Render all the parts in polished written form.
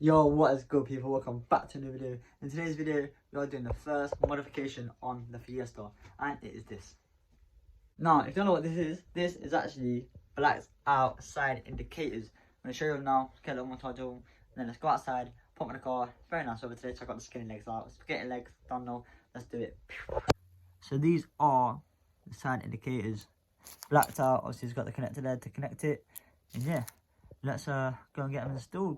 Yo, what is good, people? Welcome back to a new video. In today's video, we are doing the first modification on the Fiesta, and it is this. Now, if you don't know what this is actually blacked out side indicators. I'm going to show you them now, get a little montage of them, then let's go outside, put them in the car. Very nice over today. Check out the skinny legs out. Spaghetti legs, don't know. Let's do it. So these are the side indicators. Blacked out, obviously it's got the connector there to connect it. And yeah, let's go and get them installed.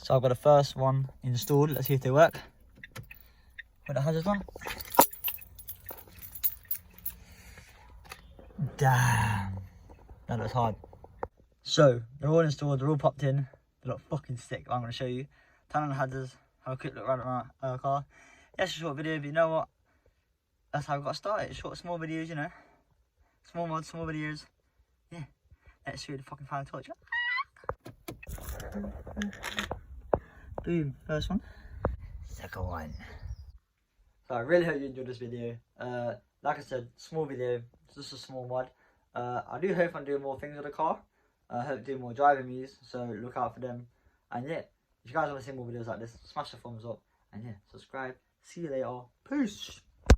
So I've got the first one installed. Let's see if they work. Put the hazards on. Damn, that looks hard. So they're all installed, they're all popped in. They look fucking sick. I'm going to show you. Turn on the hazards, have a quick look around our car. Yeah, it's a short video, but you know what? That's how I got started. Short, small videos, you know. Small mods, small videos. Yeah, let's show you the fucking final torch. Boom, first one. Second one. So I really hope you enjoyed this video. Like I said, small video, just a small mod. I do hope I'm doing more things with the car. I hope to do more driving views, so look out for them. And yeah, if you guys want to see more videos like this, smash the thumbs up. And yeah, subscribe. See you later. Peace.